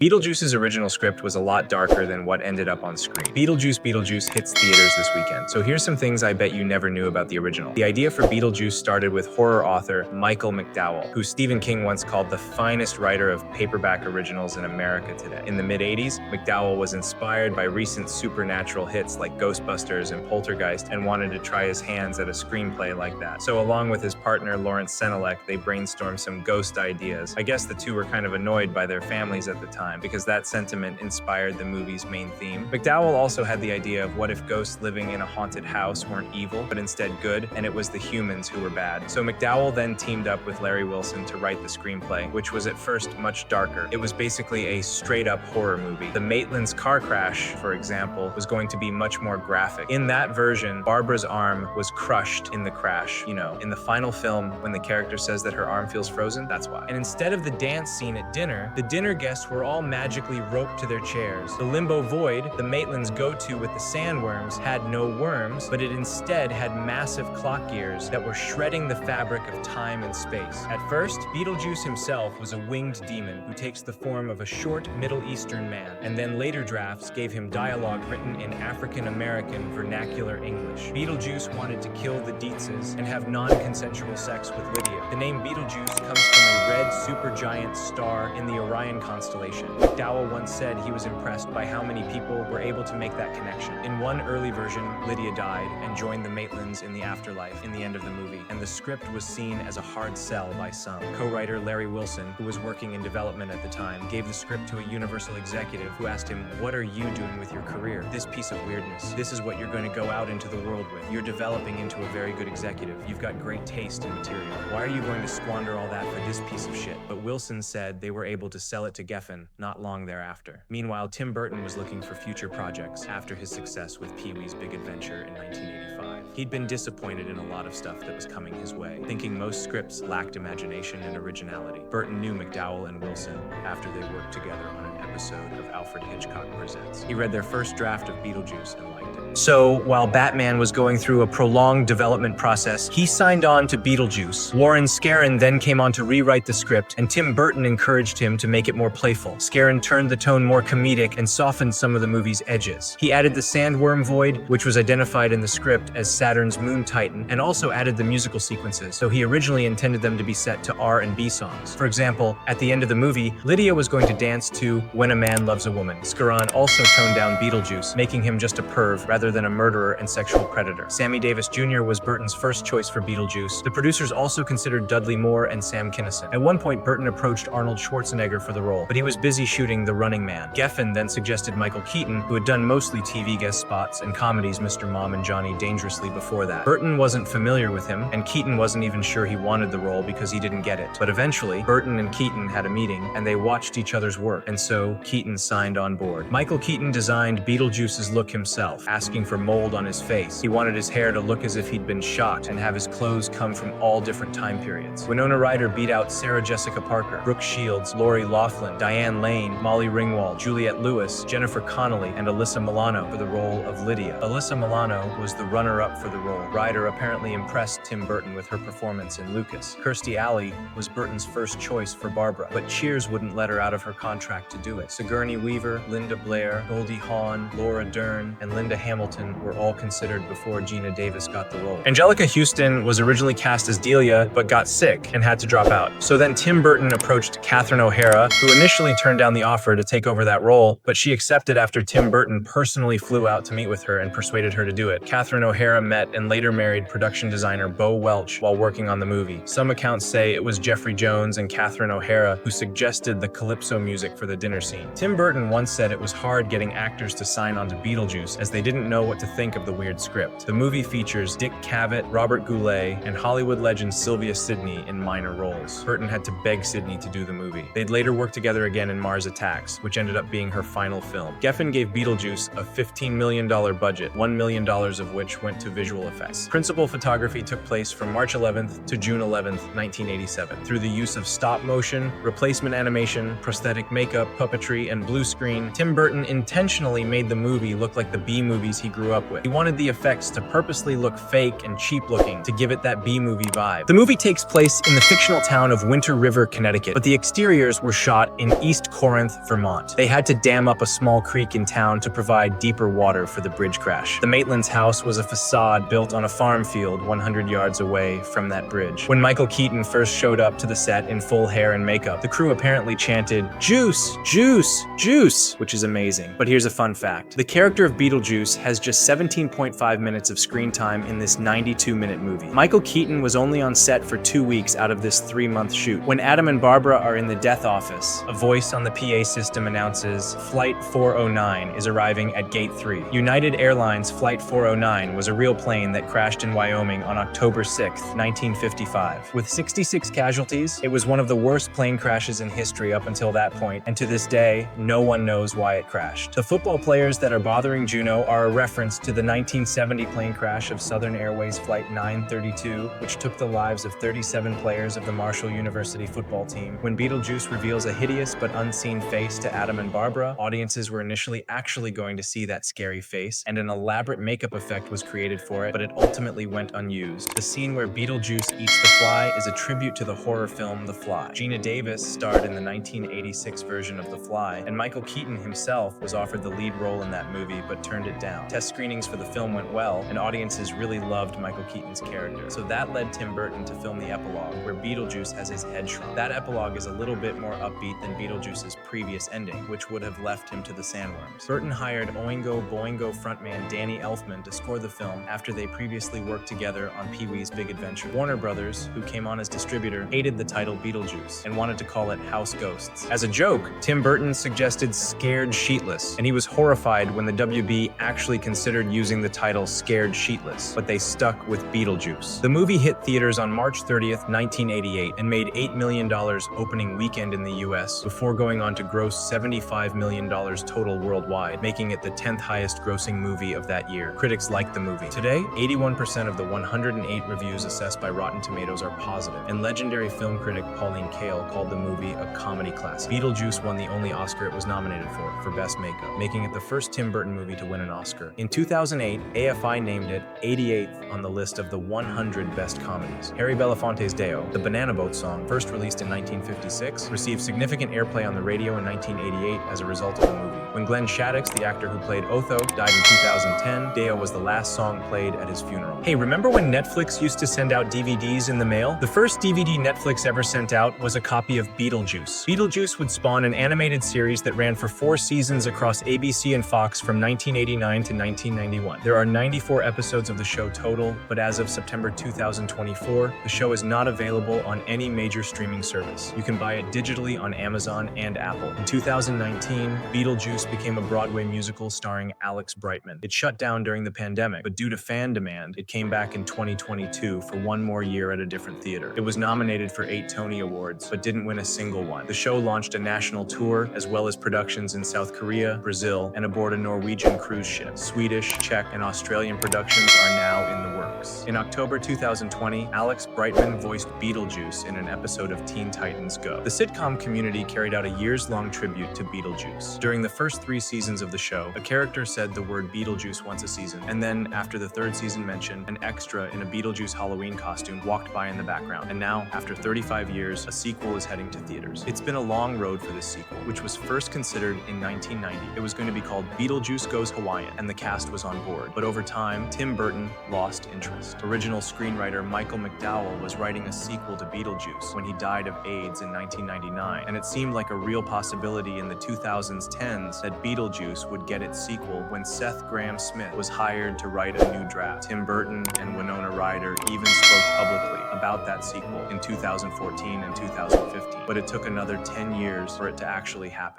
Beetlejuice's original script was a lot darker than what ended up on screen. Beetlejuice hits theaters this weekend. So here's some things I bet you never knew about the original. The idea for Beetlejuice started with horror author Michael McDowell, who Stephen King once called the finest writer of paperback originals in America today. In the mid-80s, McDowell was inspired by recent supernatural hits like Ghostbusters and Poltergeist and wanted to try his hands at a screenplay like that. So along with his partner Lawrence Senelek, they brainstormed some ghost ideas. I guess the two were kind of annoyed by their families at the time, because that sentiment inspired the movie's main theme. McDowell also had the idea of what if ghosts living in a haunted house weren't evil, but instead good, and it was the humans who were bad. So McDowell then teamed up with Larry Wilson to write the screenplay, which was at first much darker. It was basically a straight-up horror movie. The Maitland's car crash, for example, was going to be much more graphic. In that version, Barbara's arm was crushed in the crash. You know, in the final film, when the character says that her arm feels frozen, that's why. And instead of the dance scene at dinner, the dinner guests were all magically roped to their chairs. The limbo void, the Maitlands' go-to with the sandworms, had no worms, but it instead had massive clock gears that were shredding the fabric of time and space. At first, Beetlejuice himself was a winged demon who takes the form of a short Middle Eastern man, and then later drafts gave him dialogue written in African-American vernacular English. Beetlejuice wanted to kill the Dietzes and have non-consensual sex with Lydia. The name Beetlejuice comes from a red supergiant star in the Orion constellation. McDowell once said he was impressed by how many people were able to make that connection. In one early version, Lydia died and joined the Maitlands in the afterlife in the end of the movie, and the script was seen as a hard sell by some. Co-writer Larry Wilson, who was working in development at the time, gave the script to a Universal executive who asked him, "What are you doing with your career? This piece of weirdness. This is what you're going to go out into the world with. You're developing into a very good executive. You've got great taste in material. Why are you going to squander all that for this piece of shit?" But Wilson said they were able to sell it to Geffen not long thereafter. Meanwhile, Tim Burton was looking for future projects after his success with Pee-wee's Big Adventure in 1985. He'd been disappointed in a lot of stuff that was coming his way, thinking most scripts lacked imagination and originality. Burton knew McDowell and Wilson after they worked together on an episode of Alfred Hitchcock Presents. He read their first draft of Beetlejuice and liked it. So, while Batman was going through a prolonged development process, he signed on to Beetlejuice. Warren Scarron then came on to rewrite the script, and Tim Burton encouraged him to make it more playful. Scarron turned the tone more comedic and softened some of the movie's edges. He added the sandworm void, which was identified in the script as Saturn's moon titan, and also added the musical sequences, so he originally intended them to be set to R&B songs. For example, at the end of the movie, Lydia was going to dance to When a Man Loves a Woman. Scarron also toned down Beetlejuice, making him just a perv rather than a murderer and sexual predator. Sammy Davis Jr. was Burton's first choice for Beetlejuice. The producers also considered Dudley Moore and Sam Kinison. At one point, Burton approached Arnold Schwarzenegger for the role, but he was busy shooting The Running Man. Geffen then suggested Michael Keaton, who had done mostly TV guest spots and comedies Mr. Mom and Johnny Dangerously before that. Burton wasn't familiar with him, and Keaton wasn't even sure he wanted the role because he didn't get it. But eventually, Burton and Keaton had a meeting, and they watched each other's work, and so Keaton signed on board. Michael Keaton designed Beetlejuice's look himself, asking for mold on his face. He wanted his hair to look as if he'd been shot and have his clothes come from all different time periods. Winona Ryder beat out Sarah Jessica Parker, Brooke Shields, Lori Loughlin, Diane Lane, Molly Ringwald, Juliette Lewis, Jennifer Connelly, and Alyssa Milano for the role of Lydia. Alyssa Milano was the runner-up for the role. Ryder apparently impressed Tim Burton with her performance in Lucas. Kirstie Alley was Burton's first choice for Barbara, but Cheers wouldn't let her out of her contract to do it. Sigourney Weaver, Linda Blair, Goldie Hawn, Laura Dern, and Linda Hamilton were all considered before Gina Davis got the role. Angelica Houston was originally cast as Delia, but got sick and had to drop out. So then Tim Burton approached Catherine O'Hara, who initially turned down the offer to take over that role, but she accepted after Tim Burton personally flew out to meet with her and persuaded her to do it. Catherine O'Hara met and later married production designer Bo Welch while working on the movie. Some accounts say it was Jeffrey Jones and Catherine O'Hara who suggested the calypso music for the dinner scene. Tim Burton once said it was hard getting actors to sign on to Beetlejuice as they didn't know what to think of the weird script. The movie features Dick Cavett, Robert Goulet, and Hollywood legend Sylvia Sidney in minor roles. Burton had to beg Sidney to do the movie. They'd later work together again in Mars Attacks, which ended up being her final film. Geffen gave Beetlejuice a $15 million budget, $1 million of which went to visual effects. Principal photography took place from March 11th to June 11th, 1987. Through the use of stop motion, replacement animation, prosthetic makeup, puppetry, and blue screen, Tim Burton intentionally made the movie look like the B-movies he grew up with. He wanted the effects to purposely look fake and cheap-looking to give it that B-movie vibe. The movie takes place in the fictional town of Winter River, Connecticut, but the exteriors were shot in East Corinth, Vermont. They had to dam up a small creek in town to provide deeper water for the bridge crash. The Maitland's house was a facade built on a farm field 100 yards away from that bridge. When Michael Keaton first showed up to the set in full hair and makeup, the crew apparently chanted, "Juice, juice, juice," which is amazing. But here's a fun fact. The character of Beetlejuice has just 17.5 minutes of screen time in this 92-minute movie. Michael Keaton was only on set for 2 weeks out of this 3-month shoot. When Adam and Barbara are in the death office, a voice on the PA system announces, "Flight 409 is arriving at Gate 3. United Airlines Flight 409 was a real plane that crashed in Wyoming on October 6, 1955. With 66 casualties, it was one of the worst plane crashes in history up until that point, and to this day, no one knows why it crashed. The football players that are bothering Juno are a reference to the 1970 plane crash of Southern Airways Flight 932, which took the lives of 37 players of the Marshall University football team. When Beetlejuice reveals a hideous but unseen face to Adam and Barbara, audiences were initially actually going to see that scary face, and an elaborate makeup effect was created for it, but it ultimately went unused. The scene where Beetlejuice eats the fly is a tribute to the horror film The Fly. Gina Davis starred in the 1986 version of The Fly, and Michael Keaton himself was offered the lead role in that movie but turned it down. Test screenings for the film went well, and audiences really loved Michael Keaton's character. So that led Tim Burton to film the epilogue, where Beetlejuice has his head shrunk. That epilogue is a little bit more upbeat than Beetlejuice's previous ending, which would have left him to the sandworms. Burton hired Oingo Boingo frontman Danny Elfman to score the film after they previously worked together on Pee-wee's Big Adventure. Warner Brothers, who came on as distributor, hated the title Beetlejuice and wanted to call it House Ghosts. As a joke, Tim Burton suggested Scared Sheetless, and he was horrified when the WB actually considered using the title Scared Sheetless, but they stuck with Beetlejuice. The movie hit theaters on March 30th, 1988, and made $8 million opening weekend in the US before going on to gross $75 million total worldwide, making it the 10th highest grossing movie of that year. Critics liked the movie. Today, 81% of the 108 reviews assessed by Rotten Tomatoes are positive, and legendary film critic Pauline Kael called the movie a comedy classic. Beetlejuice won the only Oscar it was nominated for Best Makeup, making it the first Tim Burton movie to win an Oscar. In 2008, AFI named it 88th on the list of the 100 best comedies. Harry Belafonte's Deo, the Banana Boat song, first released in 1956, received significant airplay on the radio in 1988 as a result of the movie. When Glenn Shaddix, the actor who played Otho, died in 2010, Deo was the last song played at his funeral. Hey, remember when Netflix used to send out DVDs in the mail? The first DVD Netflix ever sent out was a copy of Beetlejuice. Beetlejuice would spawn an animated series that ran for 4 seasons across ABC and Fox from 1989 to 1991. There are 94 episodes of the show total, but as of September 2024, the show is not available on any major streaming service. You can buy it digitally on Amazon and Apple. In 2019, Beetlejuice became a Broadway musical starring Alex Brightman. It shut down during the pandemic, but due to fan demand, it came back in 2022 for one more year at a different theater. It was nominated for 8 Tony Awards, but didn't win a single one. The show launched a national tour, as well as productions in South Korea, Brazil, and aboard a Norwegian cruise ship. Swedish, Czech, and Australian productions are now in the works. In October 2020, Alex Brightman voiced Beetlejuice in an episode of Teen Titans Go. The sitcom community carried out a years-long tribute to Beetlejuice. During the first 3 seasons of the show, a character said the word Beetlejuice once a season, and then, after the 3rd season mentioned, an extra in a Beetlejuice Halloween costume walked by in the background. And now, after 35 years, a sequel is heading to theaters. It's been a long road for this sequel, which was first considered in 1990. It was going to be called Beetlejuice Goes Hawaiian, and the cast was on board. But over time, Tim Burton lost interest. Original screenwriter Michael McDowell was writing a sequel to Beetlejuice when he died of AIDS in 1999, and it seemed like a real possibility in the 2010s that Beetlejuice would get its sequel when Seth Grahame-Smith was hired to write a new draft. Tim Burton and Winona Ryder even spoke publicly about that sequel in 2014 and 2015, but it took another 10 years for it to actually happen.